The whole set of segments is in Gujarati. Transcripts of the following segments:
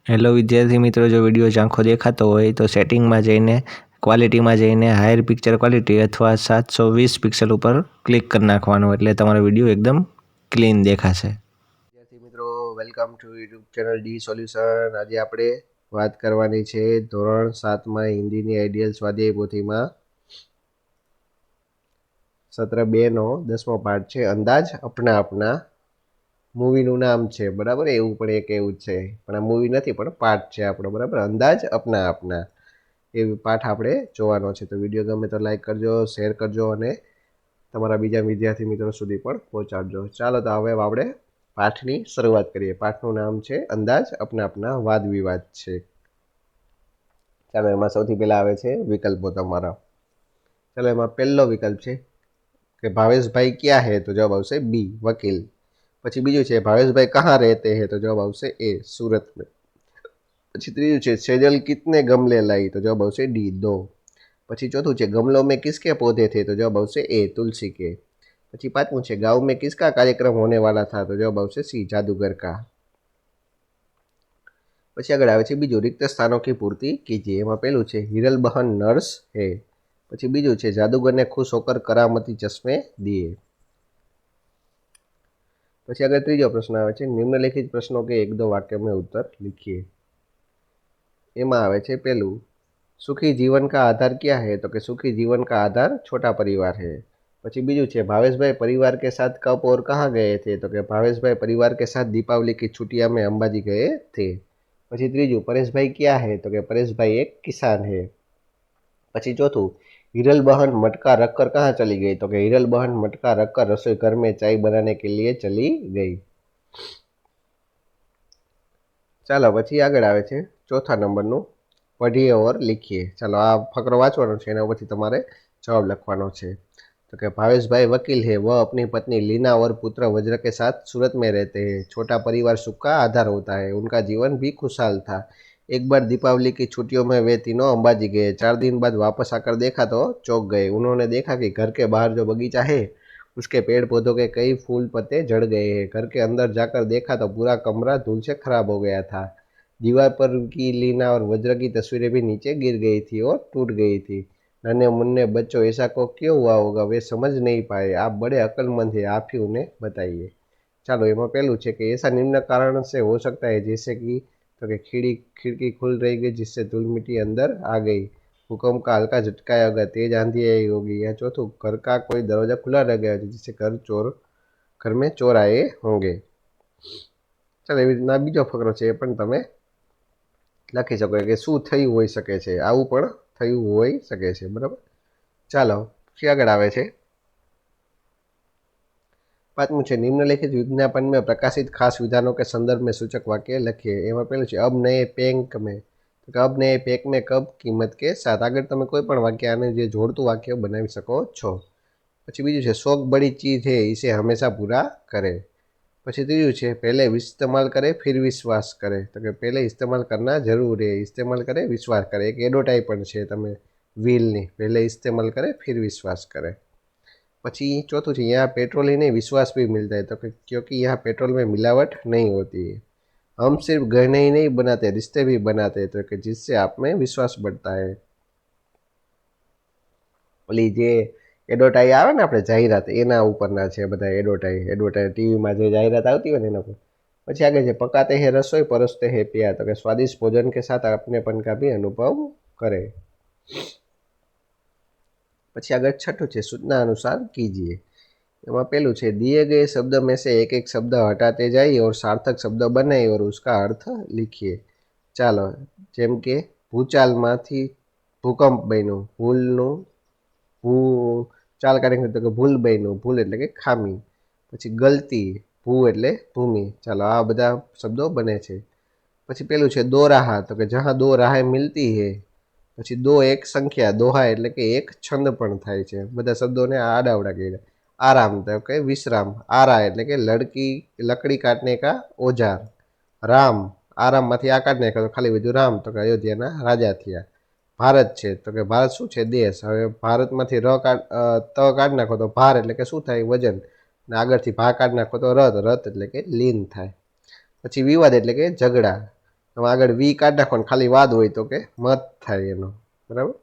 હેલો વિદ્યાર્થી મિત્રો, જો વિડીયો ઝાંખો દેખાતો હોય તો સેટિંગમાં જઈને ક્વોલિટીમાં જઈને હાયર પિક્ચર ક્વોલિટી અથવા 720 પિક્સલ ઉપર ક્લિક કરી નાખવાનું, એટલે તમારો વિડીયો એકદમ ક્લીન દેખાશે. વિદ્યાર્થી મિત્રો, welcome to YouTube channel D solution. આજે આપણે વાત કરવાની છે ધોરણ 7માં હિન્દીની આઈડિયલ સ્વાધ્યાય પોથીમાં સત્ર 2નો 10મો પાઠ છે અંદાજ અપના અપના. મૂવીનું નામ છે, બરાબર, એવું પણ એક એવું છે, પણ આ મૂવી નથી પણ પાઠ છે આપણો, બરાબર. અંદાજ અપના અપના એ પાઠ આપણે જોવાનો છે. તો વિડીયો ગમે તો લાઈક કરજો, શેર કરજો અને તમારા બીજા વિદ્યાર્થી મિત્રો સુધી પણ પહોંચાડજો. ચાલો તો હવે આપણે પાઠની શરૂઆત કરીએ. પાઠનું નામ છે અંદાજ અપના અપના, વાદ વિવાદ છે. ચાલો, એમાં સૌથી પહેલા આવે છે વિકલ્પો તમારા. ચાલો, એમાં પહેલો વિકલ્પ છે કે ભાવેશભાઈ ક્યાં હે, તો જવાબ આવશે બી, વકીલ. પછી બીજું છે ભાવેશભાઈ કहाँ रहते हैं, તો જવાબ આવશે એ, सूरत में. પછી ત્રીજું છે सेजल कितने गमले लाई, તો જવાબ આવશે ડી, दो. પછી ચોથું છે गमलों में किसके पौधे थे, તો જવાબ આવશે એ, तुलसी के. પછી પાંचमુं છે गांव में किसका कार्यक्रम होने वाला था, तो जवाब આવશે સી, जादूगर का. પછી આગળ આવે છે બીજું, रिक्त स्थानों की पूर्ति कीजिए. એમાં પહેલું છે हिरल बहन नर्स है. પછી બીજું છે जादूगर ने खुश होकर करामती चश्मे दिए. પછી આગળ ત્રીજો પ્રશ્ન આવે છે નિમ્નલિખિત પ્રશ્નો કે એક દો वाक्य में उत्तर लिखिए. એમાં આવે છે પહેલું, सुखी जीवन का आधार क्या है, तो कि सुखी जीवन का आधार छोटा परिवार है. પછી બીજું છે भावेश भाई परिवार के साथ कब और कहाँ गए थे, तो कि भावेश भाई परिवार के साथ दीपावली की छुट्टियां में अंबाजी गए थे. પછી ત્રીજું परेश भाई क्या है, तो कि परेश भाई एक किसान है. પછી ચોથું हिरल बहन मटका रखकर कहाँ चली गई, तो कि हिरल बहन मटका रखकर रसोई घर में चाय बनाने के लिए चली गई. ચાલો પછી આગળ આવે છે ચોથા નંબરનું, पढ़िए और लिखिए. ચાલો આ ફકરો વાંચવાનો છે, એના ઉપરથી તમારે જવાબ લખવાનો છે. तो कि भावेश भाई वकील है, वह अपनी पत्नी लीना और पुत्र वज्र के साथ सूरत में रहते हैं. छोटा परिवार सुख का आधार होता है. उनका जीवन भी खुशहाल था. एक बार दीपावली की छुट्टियों में वे तीनों अंबाजी गए. 4 दिन बाद वापस आकर देखा तो चौंक गए. उन्होंने देखा कि घर के बाहर जो बगीचा है उसके पेड़ पौधों के कई फूल पत्ते झड़ गए हैं. घर के अंदर जाकर देखा तो पूरा कमरा धूल से खराब हो गया था. दीवार पर की लीना और वज्र की तस्वीरें भी नीचे गिर गई थी और टूट गई थी. नन्हे मुन्ने बच्चों, ऐसा को क्यों हुआ होगा, वे समझ नहीं पाए. आप बड़े अक्लमंद हैं, आप ही उन्हें बताइए. ચાલો, એમાં પહેલું છે કે ऐसा निम्न कारण से हो सकता है, जैसे कि तो कि खिड़की खुल रही गई जिससे धूल मिट्टी अंदर आ गई, भूकंप का हल्का झटका होगा, तेज आंधी आई होगी, या चौथुं घर का कोई दरवाजा खुला रह गया जिससे घर में चोर आए होंगे. ચાલો, એવી રીતના બીજો ફકરો છે, એ પણ તમે લખી શકો કે શું થયું હોઈ શકે છે, આવું પણ થયું હોઈ શકે છે, બરાબર. ચાલો પછી આગળ આવે છે પાંચમું છે निम्नलिखित विज्ञापन में प्रकाशित खास विधानों के संदर्भ में सूचक वाक्य लखिए. एમાં પહેલું છે अब नए पैक में, तो अब नए पैक में कब किंमत के साथ. આગળ તમે કોઈ પણ વાક્ય આને જે જોડતું વાક્ય બનાવી શકો છો. પછી બીજું છે शौक बड़ी चीज है, इसे हमेशा पूरा करे. પછી ત્રીજું છે पहले इस्तेमाल करे फिर विश्वास करे, तो કે पहले इस्तेमाल करना जरूर है, इस्तेमाल करे विश्वास करे. એક એડવર્ટાઇઝ પણ છે તમે व्हीलની, पहले इस्तेमाल करे फिर विश्वास करे. પછી चौथुं છે यहाँ पेट्रोल ही नहीं विश्वास भी मिलता है, तो क्योंकि यहाँ पेट्रोल में मिलावट नहीं होती है. हम सिर्फ गहने ही नहीं बनाते, रिश्ते भी बनाते हैं, तो कि जिससे आप में विश्वास बढ़ता है. ઓલી જે એડવર્ટાઇઝ આવે ને આપણે જાહેરાત, એના ઉપરના છે બધા એડવર્ટાઇઝ ટીવીમાં જે જાહેરાત આવતી હોય ને એના પર. પછી આગળ છે પકાતે હે રસોઈ પરોસતે હે પ્યાર, તો કે स्वादिष्ट भोजन के साथ अपनेपन का भी अनुभव करे. પછી આગળ છઠ્ઠું છે सूचना अनुसार कीजिए. એમાં પહેલું છે दिए गए शब्द में से एक एक शब्द हटाते जाइए और सार्थक शब्द बनाइए और उसका अर्थ लिखिए. ચાલો, જેમ કે ભૂચાલમાંથી ભૂકંપ બન્યું, ભૂલનું ચાલ કાઢી તો કે ભૂલ બન્યું, ભૂલ એટલે કે ખામી. પછી ગલતી, ભૂ એટલે ભૂમિ. ચાલો, આ બધા શબ્દો બને છે. પછી પેલું છે દો રાહા, તો કે જहाँ दो राहें मिलती है. પછી દો એક સંખ્યા, દોહા એટલે કે એક છંદ પણ થાય છે. બધા શબ્દોને આડાવડા કર્યા. આરામ, તો કે વિશ્રામ. આરા એટલે કે લકડી કાટને કા ઓજાર. રામ, આરામમાંથી આ કાઢ નાખ્યો તો ખાલી બીજું રામ, તો કે અયોધ્યાના રાજા થયા. ભારત છે, તો કે ભારત શું છે, દેશ. હવે ભારતમાંથી ત કાઢ નાખો તો ભાર એટલે કે શું થાય, વજન. ને આગળથી ભા કાઢ નાખો તો રથ એટલે કે લીન થાય. પછી વિવાદ એટલે કે ઝઘડા. તમે આગળ વી કાઢ નાખો ને ખાલી વાદ હોય તો કે મત થાય એનો, બરાબર।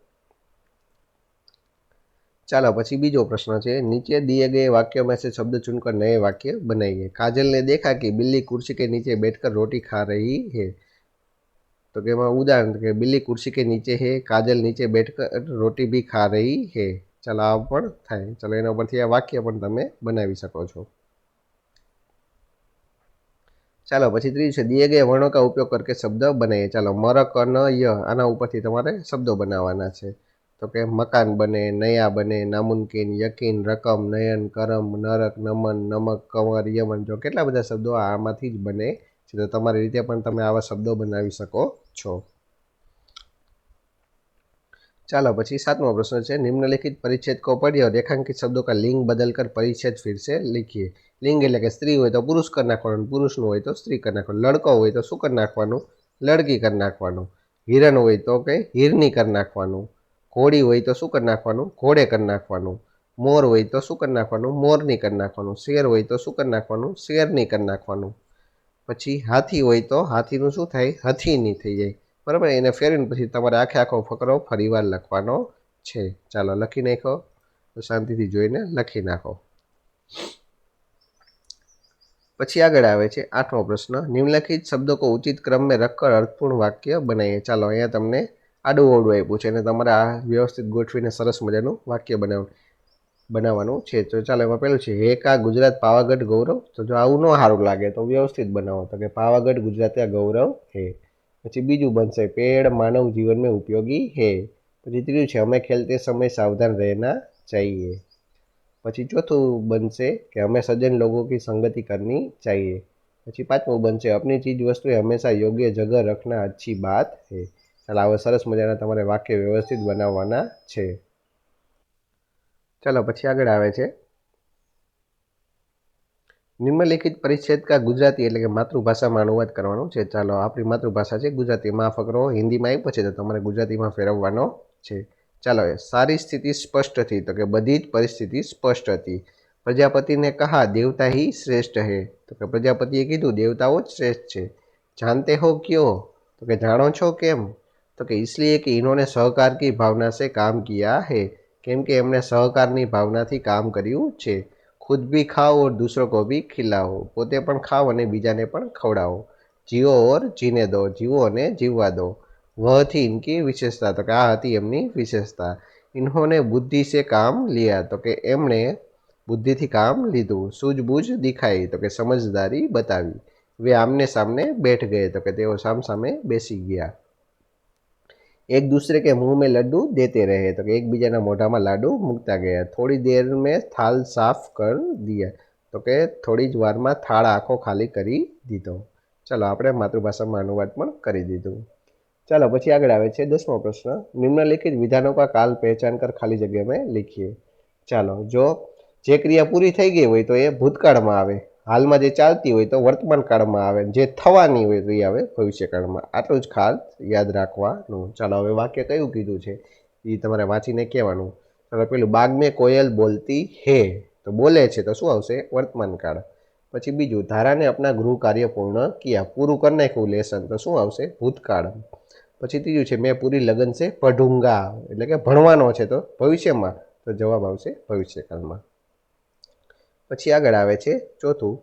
चलो પછી બીજો પ્રશ્ન છે, નીચે दिए गए वाक्यों में से शब्द चुनकर नए वाक्य बनाइए। काजल ने देखा कि बिल्ली कुर्सी के नीचे बैठकर रोटी खा रही है। तो કે એમાં ઉદાહરણ કે બિલ્લી कुर्सी के नीचे है, काजल नीचे बैठकर रोटी भी खा रही है। ચાલો આ પણ થાય। ચાલો એના ઉપરથી આ વાક્ય પણ તમે બનાવી શકો છો। ચાલો પછી ત્રીજું છે, दिए गए वर्णों का उपयोग करके शब्द बनाइए। ચાલો મર ક ન ય આના ઉપરથી તમારે શબ્દો બનાવવાના છે। तो કે मकान बने, नया बने, नामुमकिन, यकीन, रकम, नयन, करम, नरक, नमन, नमक, कंवर, यमन, जो કેટલા બધા શબ્દો આમાંથી જ બને છે। તો તમારી રીતે પણ તમે આવા શબ્દો બનાવી શકો છો। चलो પછી सातवां प्रश्न है, निम्नलिखित परिच्छेद को पढ़िए और रेखांकित शब्दों का लिंग बदलकर परिच्छेद फिर से लिखिए। लिंग એટલે કે સ્ત્રી હોય તો પુરુષ કરી નાખવાનું, પુરુષનું હોય તો સ્ત્રી કરી નાખવાનું, લડકો હોય તો શું કરી નાખવાનું, લડકી કરી નાખવાનું, હિરણ હોય તો કે હિરની કરી નાખવાનું, ઘોડી હોય તો શું કરી નાખવાનું, ઘોડે કરી નાખવાનું, મોર હોય તો શું કરી નાખવાનું, મોરની કરી નાખવાનું, શેર હોય તો શું કરી નાખવાનું, શેરની કરી નાખવાનું, પછી હાથી હોય તો હાથીનું શું થાય, હથીની થઈ જાય, બરાબર। એને ફેરવીને પછી તમારે આખે આખો ફકરો ફરીવાર લખવાનો છે। ચાલો લખી નાખો, તો શાંતિથી જોઈને લખી નાખો। પછી આગળ આવે છે આઠમો પ્રશ્ન, નિમ્નલિખિત શબ્દો को उचित क्रम में रखकर अर्थपूर्ण वाक्य बनाइए। ચાલો અહીંયા તમને આડું ઓવડું આપ્યું છે અને તમારે આ વ્યવસ્થિત ગોઠવીને સરસ મજાનું વાક્ય બનાવવાનું છે। તો ચાલો એમાં પહેલું છે, હે કા ગુજરાત પાવાગઢ ગૌરવ। તો જો આવું ન સારું લાગે તો વ્યવસ્થિત બનાવો, તો કે પાવાગઢ ગુજરાત ગૌરવ હે। પછી બીજું બનશે, पेड़ मानव जीवन में उपयोगी है। પછી ત્રીજું છે, हमें खेलते समय सावधान रहना चाहिए। પછી ચોથું બનશે કે हमें सज्जन लोगों की संगति करनी चाहिए। પછી પાંચમું બનશે, अपनी चीज वस्तुएं हमेशा योग्य जगह रखना अच्छी बात है। ચાલો આવા સરસ મજાના તમારે વાક્ય વ્યવસ્થિત બનાવવાના છે। ચાલો પછી આગળ આવે છે, નિમ્નલિખિત પરિચ્છેદ का गुजराती એટલે કે માતૃભાષામાં અનુવાદ કરવાનું છે। ચાલો આપણી માતૃભાષા છે ગુજરાતીમાં, આ ફકરો હિન્દીમાં આપ્યો છે તો તમારે ગુજરાતીમાં ફેરવવાનો છે। ચાલો सारी स्थिति स्पष्ट थी। तो कि बधी ज परिस्थिति स्पष्ट थी। प्रजापति ने कहा देवता ही श्रेष्ठ है। तो कि प्रजापतिए कीधुं देवताओं ज श्रेष्ठ है। जानते हो क्यों? तो कि जाणो छो केम? तो कि इसलिए कि इन्होंने सहकार की भावना से काम किया है। केम के एमने सहकारनी भावनाथी काम कर्युं छे। खुद भी खाओ और दूसरों को भी खिलाओ। पोते पण खाओ अने बीजाने पण खवड़ाओ। जियो और जीने दो, जीवो अने जीववा दो। वह थी इनकी विशेषता। तो कि आ हती एमनी विशेषता। इन्होंने बुद्धि से काम लिया। तो कि एमणे बुद्धि थी काम लीधुं। सूझबूझ दिखाई। तो कि समझदारी बतावी। वे आमने सामने बैठ गए। तो कि तेओ साम सामे बेसी गया। एक दूसरे के मुंह में लड्डू देते रहे। तो कि एक बीजाना मोढा में लाडू मूकता गया। थोड़ी देर में थाल साफ कर दिया। तो कि थोड़ी ज वार में थाळ आखो खाली करी दीधो। चलो आपणे मातृभाषामां अनुवाद पण करी दीधुं। चलो પછી આગળ આવે છે 10મો પ્રશ્ન, નિમ્નલિખિત વિધાનों का काल पहचान कर खाली जगह में लिखिए। ચાલો જો જે ક્રિયા પૂરી થઈ ગઈ હોય તો એ ભૂતકાળમાં આવે, હાલમાં જે ચાલતી હોય તો વર્તમાન કાળમાં આવે, જે થવાની હોય તો એ આવે ભવિષ્યકાળમાં। આટલું જ ખાસ યાદ રાખવાનું। ચાલો હવે વાક્ય કયું કીધું છે એ તમારે વાંચીને કહેવાનું। ચાલો પેલું, બાગ મેં કોયલ બોલતી હે, તો બોલે છે તો શું આવશે, વર્તમાન કાળ। પછી બીજું, ધારાને अपना गृह कार्य पूर्ण किया, પૂરું કરી નાખ્યું લેસન, તો શું આવશે, ભૂતકાળ। પછી ત્રીજું છે, મેં પૂરી લગન સે પઢુંગા, એટલે કે ભણવાનો છે તો ભવિષ્યમાં, તો જવાબ આવશે ભવિષ્યકાળમાં। પછી આગળ આવે છે ચોથું,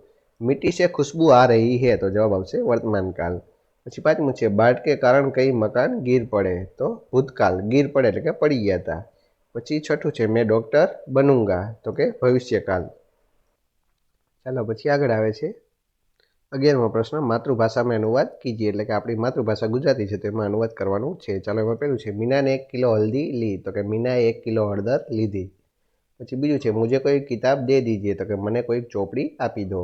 मिट्टी से खुशबू आ रही है, तो जवाब આવશે વર્તમાન કાળ। પછી પાંચમું છે, बाढ़ के कारण कई मकान गिर पड़े, तो भूतकाल, गिर पड़े એટલે કે પડી ગયા હતા। પછી છઠ્ઠું છે, मैं डॉक्टर बनूंगा, तो કે ભવિષ્યકાળ। ચાલો પછી આગળ આવે છે 11મો પ્રશ્ન, માતૃભાષામાં અનુવાદ કીજીએ, એટલે કે આપણી માતૃભાષા ગુજરાતી છે તેમાં અનુવાદ કરવાનું છે। ચાલો એમાં પહેલું છે, मीनाने 1 किलो हल्दी ली, तो कि मीनाए 1 किलो हળદર લીધી। પછી બીજું છે, मुझे कोई किताब दे दीजिए, तो कि મને कोई ચોપડી આપી દો।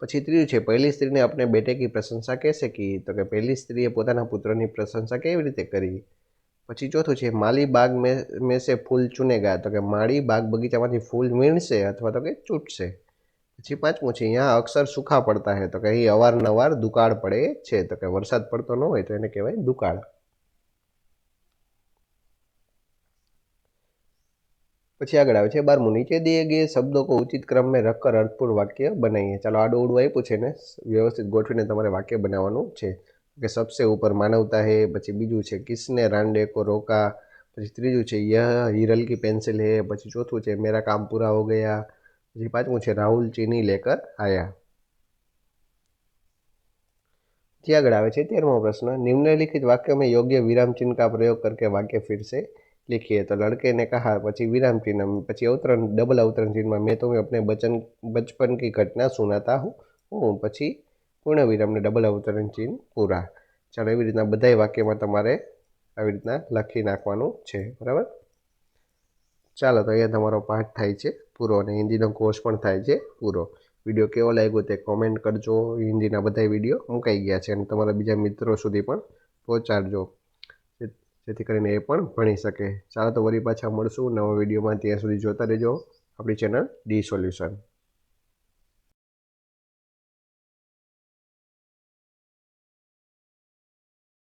પછી ત્રીજું છે, પહેલી સ્ત્રીને अपने बेटे की प्रशंसा कैसे की, तो कि પહેલી સ્ત્રીએ પોતાના પુત્રની પ્રશંસા કેવી રીતે કરી। પછી ચોથું છે, માલી બાગ में से फूल चुनेगा, तो कि માળી બાગ બગીચામાંથી ફૂલ વીણશે અથવા તો કે ચૂંટશે। પછી પાંચમું છે, यहाँ अक्सर सूखा पड़ता है, तो कि અહીં અવારનવાર દુકાળ પડે છે, તો કે વરસાદ પડતો ન હોય તો એને કહેવાય દુકાળ। પછી આગળ આવે છે 12મું, નીચે दिए गए शब्दों को उचित क्रम में रखकर अर्थपूर्ण वाक्य बनाइए। ચાલો આડું અવડું આપ્યું છે ને વ્યવસ્થિત ગોઠવીને તમારે વાક્ય બનાવવાનું છે। કે સબસે ઉપર માનવતા હે, પછી બીજું છે કિસને રાંડે કો રોકા, પછી ત્રીજું છે યહ હિરલ કી પેન્સિલ હે, પછી ચોથું છે મેરા કામ પૂરા હો ગયા, પછી પાંચમું છે રાहुल चीनी लेकर आया। જે આગળ આવે છે 13મો પ્રશ્ન, निम्नलिखित वाक्य में योग्य विराम चिन्ह का प्रयोग करके वाक्य फिर से लिखिए। तो लड़के ने कहा, પછી વિરામ ચિહ્ન, પછી અવતરણ ડબલ અવતરણ ચિહ્નમાં મેં तुम्हें अपने बचपन की घटना सुनाता हूँ, પછી પૂર્ણ વિરામને ડબલ અવતરણ ચિહ્ન પૂરા। ચાલો એવી રીતના બધાય વાક્યમાં તમારે આવી રીતના લખી નાખવાનું છે, બરાબર। ચાલો તો અહીંયા તમારો પાઠ થાય છે પૂરો અને હિન્દીનો કોર્સ પણ થાય છે પૂરો। વિડીયો કેવો લાગ્યો તે કોમેન્ટ કરજો। હિન્દીના બધા વિડીયો મુકાઈ ગયા છે અને તમારા બીજા મિત્રો સુધી પણ પહોંચાડજો, જેથી કરીને એ પણ ભણી શકે। ચાલો તો વળી પાછા મળશું નવા વિડીયોમાં, ત્યાં સુધી જોતા રહેજો આપણી ચેનલ ડી સોલ્યુશન।